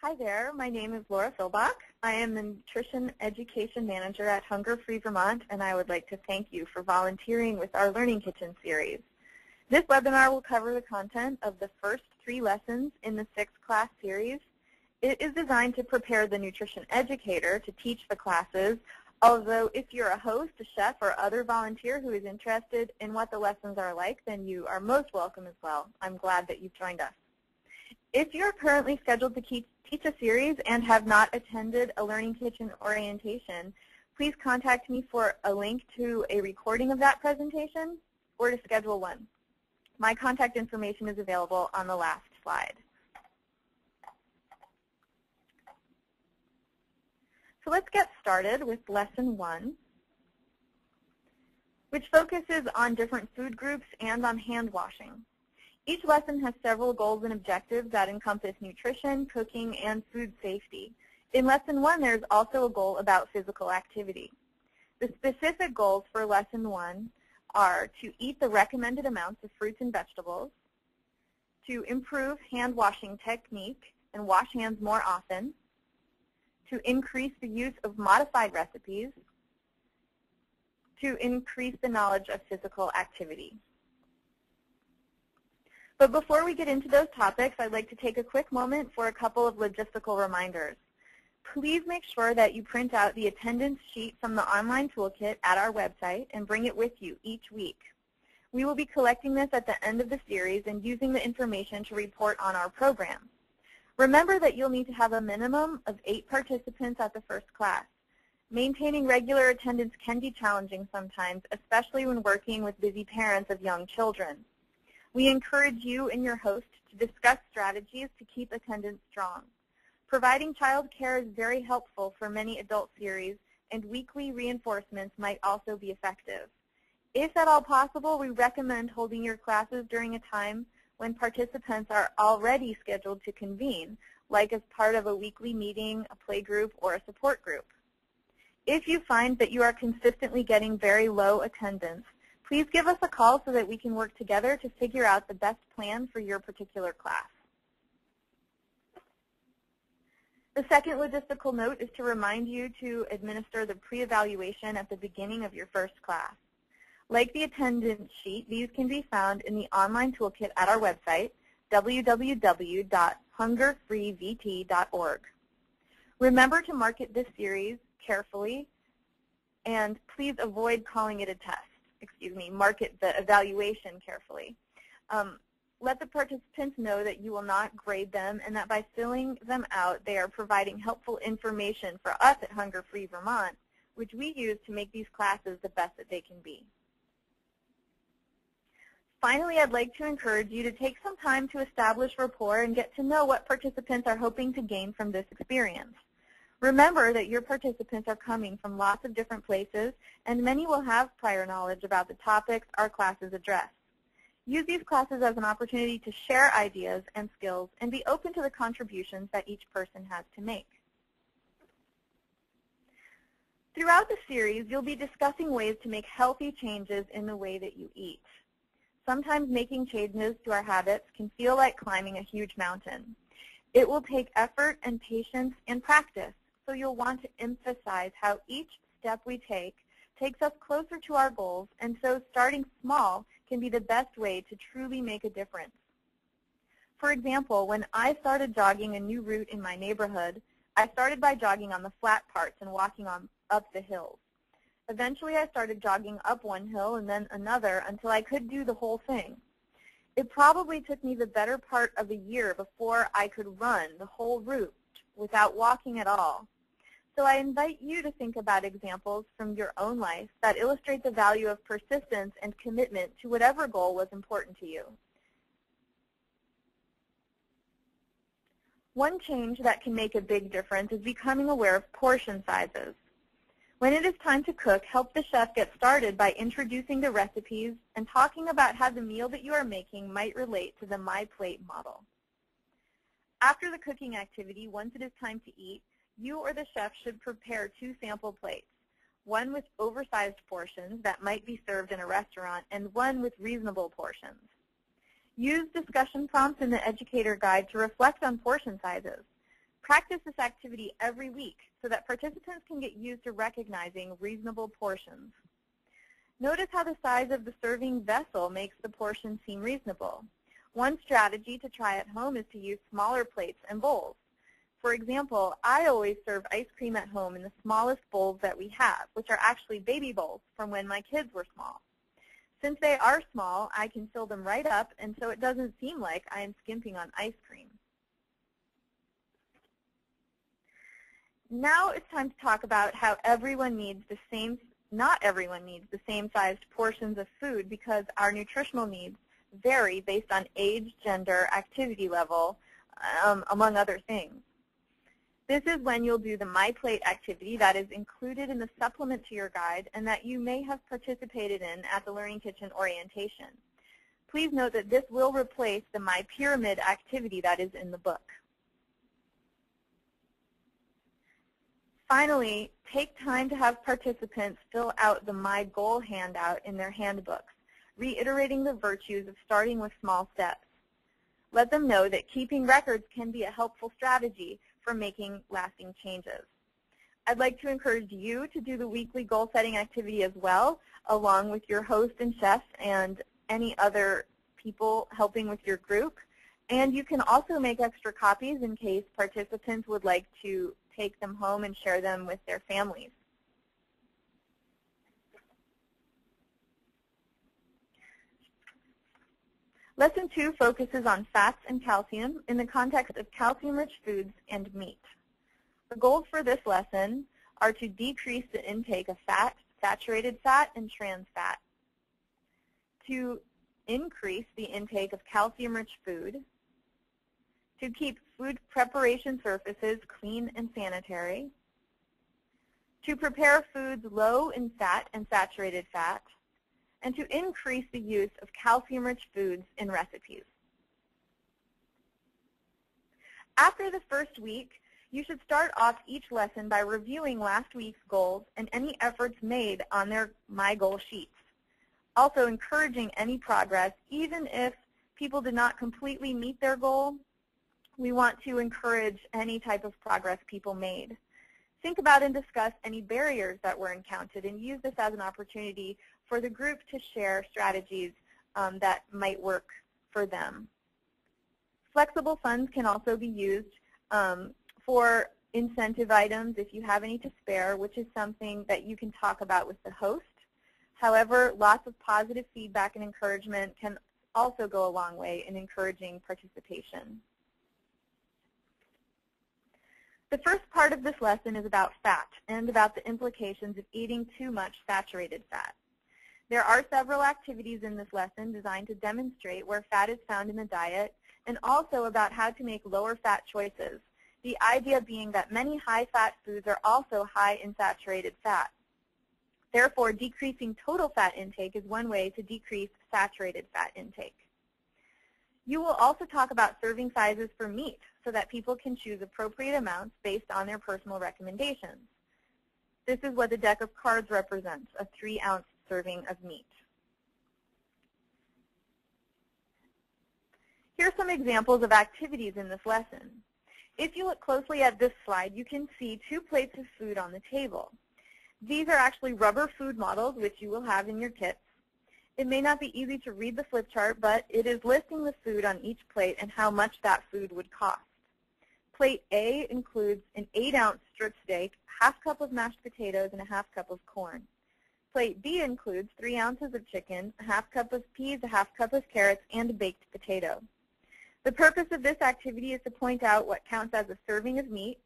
Hi there, my name is Laura Philbach. I am the Nutrition Education Manager at Hunger Free Vermont, and I would like to thank you for volunteering with our Learning Kitchen series. This webinar will cover the content of the first 3 lessons in the 6-class series. It is designed to prepare the nutrition educator to teach the classes, although if you're a host, a chef, or other volunteer who is interested in what the lessons are like, then you are most welcome as well. I'm glad that you've joined us. If you're currently scheduled to teach a series and have not attended a Learning Kitchen orientation, please contact me for a link to a recording of that presentation or to schedule one. My contact information is available on the last slide. So let's get started with Lesson 1, which focuses on different food groups and on hand washing. Each lesson has several goals and objectives that encompass nutrition, cooking, and food safety. In Lesson 1, there's also a goal about physical activity. The specific goals for Lesson 1 are to eat the recommended amounts of fruits and vegetables, to improve hand washing technique and wash hands more often, to increase the use of modified recipes, to increase the knowledge of physical activity. But before we get into those topics, I'd like to take a quick moment for a couple of logistical reminders. Please make sure that you print out the attendance sheet from the online toolkit at our website and bring it with you each week. We will be collecting this at the end of the series and using the information to report on our program. Remember that you'll need to have a minimum of 8 participants at the first class. Maintaining regular attendance can be challenging sometimes, especially when working with busy parents of young children. We encourage you and your host to discuss strategies to keep attendance strong. Providing child care is very helpful for many adult series, and weekly reinforcements might also be effective. If at all possible, we recommend holding your classes during a time when participants are already scheduled to convene, like as part of a weekly meeting, a play group, or a support group. If you find that you are consistently getting very low attendance, please give us a call so that we can work together to figure out the best plan for your particular class. The second logistical note is to remind you to administer the pre-evaluation at the beginning of your first class. Like the attendance sheet, these can be found in the online toolkit at our website, www.hungerfreevt.org. Remember to market this series carefully, and please avoid calling it a test. Market the evaluation carefully. Let the participants know that you will not grade them and that by filling them out, they are providing helpful information for us at Hunger Free Vermont, which we use to make these classes the best that they can be. Finally, I'd like to encourage you to take some time to establish rapport and get to know what participants are hoping to gain from this experience. Remember that your participants are coming from lots of different places, and many will have prior knowledge about the topics our classes address. Use these classes as an opportunity to share ideas and skills and be open to the contributions that each person has to make. Throughout the series, you'll be discussing ways to make healthy changes in the way that you eat. Sometimes making changes to our habits can feel like climbing a huge mountain. It will take effort and patience and practice. So you'll want to emphasize how each step we take takes us closer to our goals, and so starting small can be the best way to truly make a difference. For example, when I started jogging a new route in my neighborhood, I started by jogging on the flat parts and walking up the hills. Eventually, I started jogging up one hill and then another until I could do the whole thing. It probably took me the better part of a year before I could run the whole route without walking at all. So I invite you to think about examples from your own life that illustrate the value of persistence and commitment to whatever goal was important to you. One change that can make a big difference is becoming aware of portion sizes. When it is time to cook, help the chef get started by introducing the recipes and talking about how the meal that you are making might relate to the My Plate model. After the cooking activity, once it is time to eat, you or the chef should prepare 2 sample plates, one with oversized portions that might be served in a restaurant and one with reasonable portions. Use discussion prompts in the educator guide to reflect on portion sizes. Practice this activity every week so that participants can get used to recognizing reasonable portions. Notice how the size of the serving vessel makes the portion seem reasonable. One strategy to try at home is to use smaller plates and bowls. For example, I always serve ice cream at home in the smallest bowls that we have, which are actually baby bowls from when my kids were small. Since they are small, I can fill them right up, and so it doesn't seem like I am skimping on ice cream. Now it's time to talk about how everyone needs the same, not everyone needs the same sized portions of food because our nutritional needs vary based on age, gender, activity level, among other things. This is when you'll do the My Plate activity that is included in the supplement to your guide and that you may have participated in at the Learning Kitchen orientation. Please note that this will replace the My Pyramid activity that is in the book. Finally, take time to have participants fill out the My Goal handout in their handbooks, reiterating the virtues of starting with small steps. Let them know that keeping records can be a helpful strategy for making lasting changes. I'd like to encourage you to do the weekly goal setting activity as well, along with your host and chef and any other people helping with your group. And you can also make extra copies in case participants would like to take them home and share them with their families. Lesson 2 focuses on fats and calcium in the context of calcium-rich foods and meat. The goals for this lesson are to decrease the intake of fat, saturated fat, and trans fat, to increase the intake of calcium-rich food, to keep food preparation surfaces clean and sanitary, to prepare foods low in fat and saturated fat, and to increase the use of calcium-rich foods in recipes. After the first week, you should start off each lesson by reviewing last week's goals and any efforts made on their My Goal sheets. Also encouraging any progress, even if people did not completely meet their goal, we want to encourage any type of progress people made. Think about and discuss any barriers that were encountered and use this as an opportunity for the group to share strategies that might work for them. Flexible funds can also be used for incentive items if you have any to spare, which is something that you can talk about with the host. However, lots of positive feedback and encouragement can also go a long way in encouraging participation. The first part of this lesson is about fat and about the implications of eating too much saturated fat. There are several activities in this lesson designed to demonstrate where fat is found in the diet and also about how to make lower fat choices, the idea being that many high-fat foods are also high in saturated fat. Therefore, decreasing total fat intake is one way to decrease saturated fat intake. You will also talk about serving sizes for meat so that people can choose appropriate amounts based on their personal recommendations. This is what the deck of cards represents, a 3-ounce serving of meat. Here are some examples of activities in this lesson. If you look closely at this slide, you can see 2 plates of food on the table. These are actually rubber food models, which you will have in your kits. It may not be easy to read the flip chart, but it is listing the food on each plate and how much that food would cost. Plate A includes an 8-ounce strip steak, half cup of mashed potatoes, and a half cup of corn. Plate B includes 3 ounces of chicken, a half cup of peas, a half cup of carrots, and a baked potato. The purpose of this activity is to point out what counts as a serving of meat,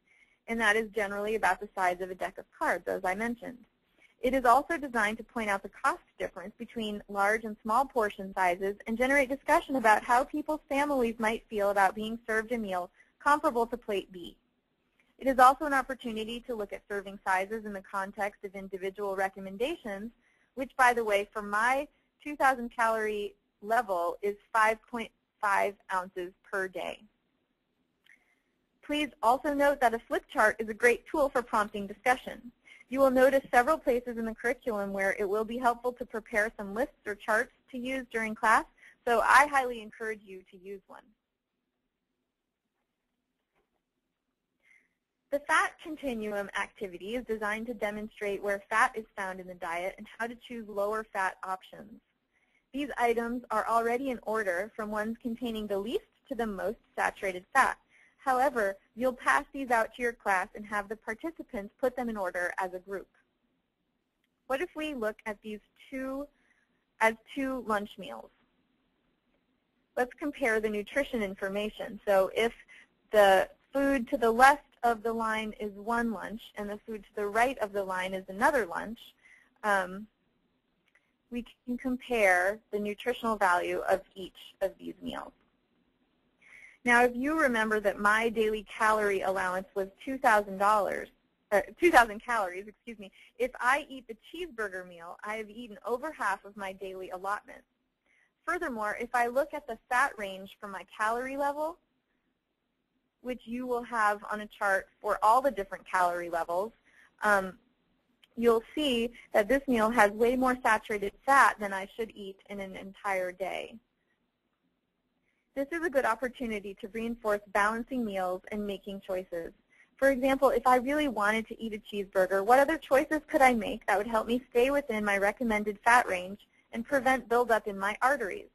and that is generally about the size of a deck of cards, as I mentioned. It is also designed to point out the cost difference between large and small portion sizes and generate discussion about how people's families might feel about being served a meal comparable to plate B. It is also an opportunity to look at serving sizes in the context of individual recommendations, which, by the way, for my 2,000 calorie level is 5.5 ounces per day. Please also note that a flip chart is a great tool for prompting discussion. You will notice several places in the curriculum where it will be helpful to prepare some lists or charts to use during class, so I highly encourage you to use one. The fat continuum activity is designed to demonstrate where fat is found in the diet and how to choose lower fat options. These items are already in order from ones containing the least to the most saturated fat. However, you'll pass these out to your class and have the participants put them in order as a group. What if we look at these as two lunch meals? Let's compare the nutrition information. So if the food to the left of the line is one lunch and the food to the right of the line is another lunch, we can compare the nutritional value of each of these meals. Now, if you remember that my daily calorie allowance was 2,000 calories, if I eat the cheeseburger meal, I have eaten over half of my daily allotment. Furthermore, if I look at the fat range for my calorie level, which you will have on a chart for all the different calorie levels, you'll see that this meal has way more saturated fat than I should eat in an entire day. This is a good opportunity to reinforce balancing meals and making choices. For example, if I really wanted to eat a cheeseburger, what other choices could I make that would help me stay within my recommended fat range and prevent buildup in my arteries?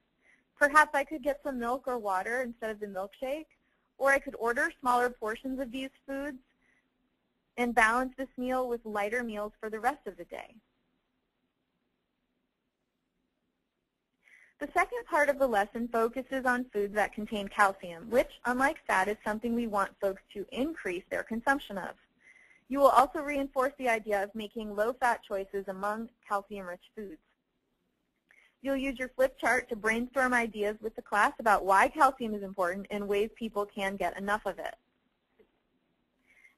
Perhaps I could get some milk or water instead of the milkshake, or I could order smaller portions of these foods and balance this meal with lighter meals for the rest of the day. The second part of the lesson focuses on foods that contain calcium, which, unlike fat, is something we want folks to increase their consumption of. You will also reinforce the idea of making low-fat choices among calcium-rich foods. You'll use your flip chart to brainstorm ideas with the class about why calcium is important and ways people can get enough of it.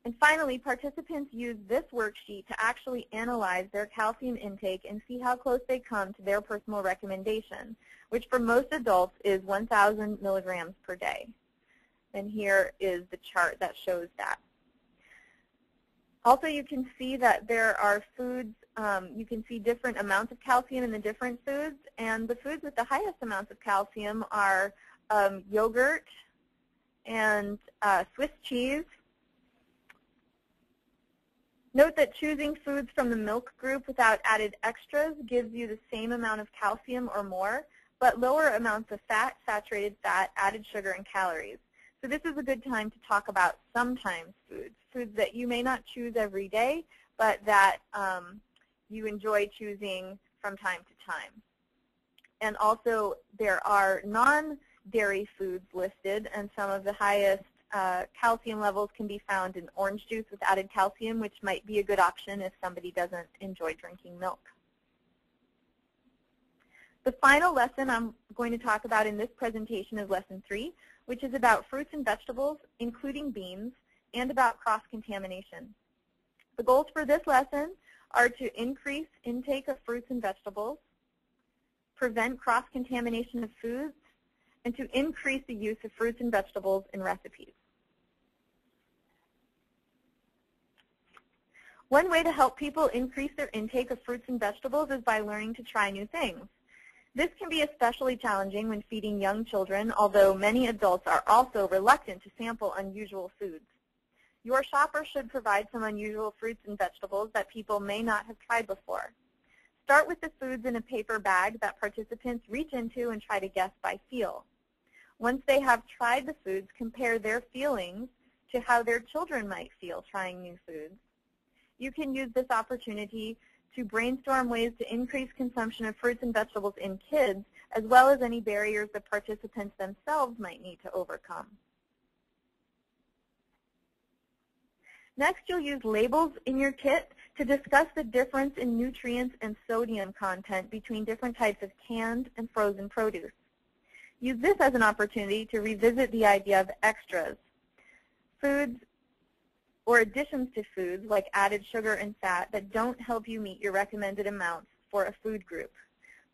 And finally, participants use this worksheet to actually analyze their calcium intake and see how close they come to their personal recommendation, which for most adults is 1,000 milligrams per day. And here is the chart that shows that. Also, you can see that there are foods, you can see different amounts of calcium in the different foods, and the foods with the highest amounts of calcium are yogurt and Swiss cheese. Note that choosing foods from the milk group without added extras gives you the same amount of calcium or more, but lower amounts of fat, saturated fat, added sugar, and calories. So this is a good time to talk about sometimes foods, foods that you may not choose every day, but that you enjoy choosing from time to time. And also there are non-dairy foods listed, and some of the highest calcium levels can be found in orange juice with added calcium, which might be a good option if somebody doesn't enjoy drinking milk. The final lesson I'm going to talk about in this presentation is Lesson 3, which is about fruits and vegetables, including beans, and about cross-contamination. The goals for this lesson are to increase intake of fruits and vegetables, prevent cross-contamination of foods, and to increase the use of fruits and vegetables in recipes. One way to help people increase their intake of fruits and vegetables is by learning to try new things. This can be especially challenging when feeding young children, although many adults are also reluctant to sample unusual foods. Your shopper should provide some unusual fruits and vegetables that people may not have tried before. Start with the foods in a paper bag that participants reach into and try to guess by feel. Once they have tried the foods, compare their feelings to how their children might feel trying new foods. You can use this opportunity to brainstorm ways to increase consumption of fruits and vegetables in kids, as well as any barriers the participants themselves might need to overcome. Next, you'll use labels in your kit to discuss the difference in nutrients and sodium content between different types of canned and frozen produce. Use this as an opportunity to revisit the idea of extras, foods or additions to foods like added sugar and fat that don't help you meet your recommended amounts for a food group.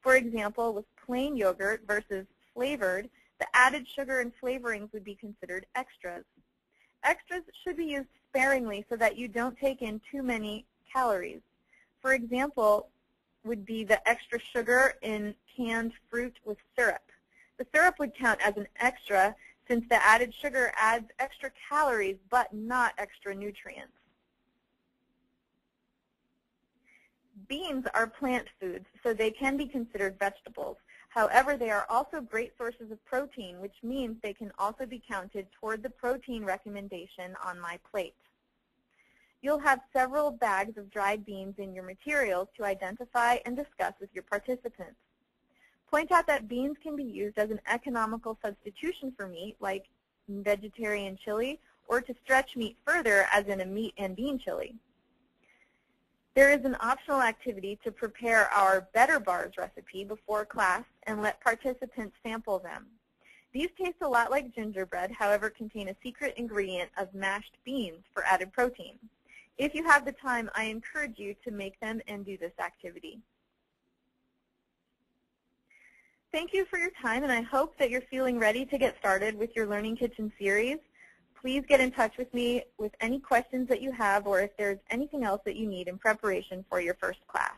For example, with plain yogurt versus flavored, the added sugar and flavorings would be considered extras. Extras should be used sparingly so that you don't take in too many calories. For example, would be the extra sugar in canned fruit with syrup. The syrup would count as an extra since the added sugar adds extra calories but not extra nutrients. Beans are plant foods, so they can be considered vegetables. However, they are also great sources of protein, which means they can also be counted toward the protein recommendation on my plate. You'll have several bags of dried beans in your materials to identify and discuss with your participants. Point out that beans can be used as an economical substitution for meat, like vegetarian chili, or to stretch meat further, as in a meat and bean chili. There is an optional activity to prepare our Better Bars recipe before class and let participants sample them. These taste a lot like gingerbread, however, contain a secret ingredient of mashed beans for added protein. If you have the time, I encourage you to make them and do this activity. Thank you for your time, and I hope that you're feeling ready to get started with your Learning Kitchen series. Please get in touch with me with any questions that you have or if there's anything else that you need in preparation for your first class.